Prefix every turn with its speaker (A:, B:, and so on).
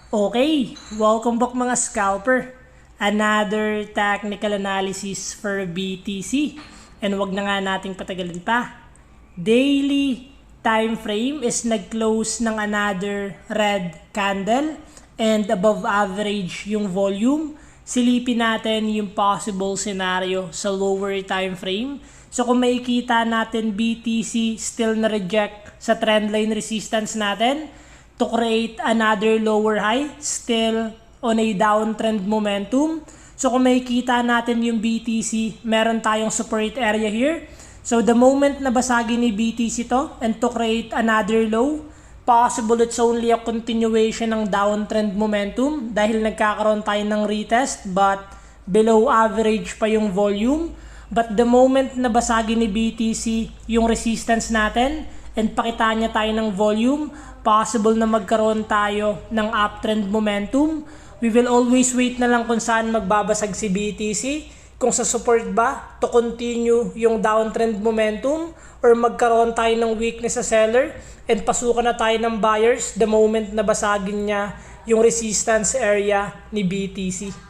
A: Okay, welcome back mga scalper. Another technical analysis for BTC. And wag na nga nating patagalin pa. Daily time frame is nag-close ng another red candle and above average yung volume. Silipin natin yung possible scenario sa lower time frame. So kung makikita natin BTC still na-reject sa trendline resistance natin, to create another lower high, still on a downtrend momentum. So kung makikita natin yung BTC, meron tayong support area here. So the moment na basagin ni BTC to and to create another low, possible it's only a continuation ng downtrend momentum dahil nagkakaroon tayo ng retest but below average pa yung volume. But the moment na basagin ni BTC yung resistance natin and pakita niya tayo ng volume, possible na magkaroon tayo ng uptrend momentum. We will always wait na lang kung saan magbabasag si BTC. Kung sa support ba to continue yung downtrend momentum or magkaroon tayo ng weakness sa seller and pasukan na tayo ng buyers the moment na basagin niya yung resistance area ni BTC.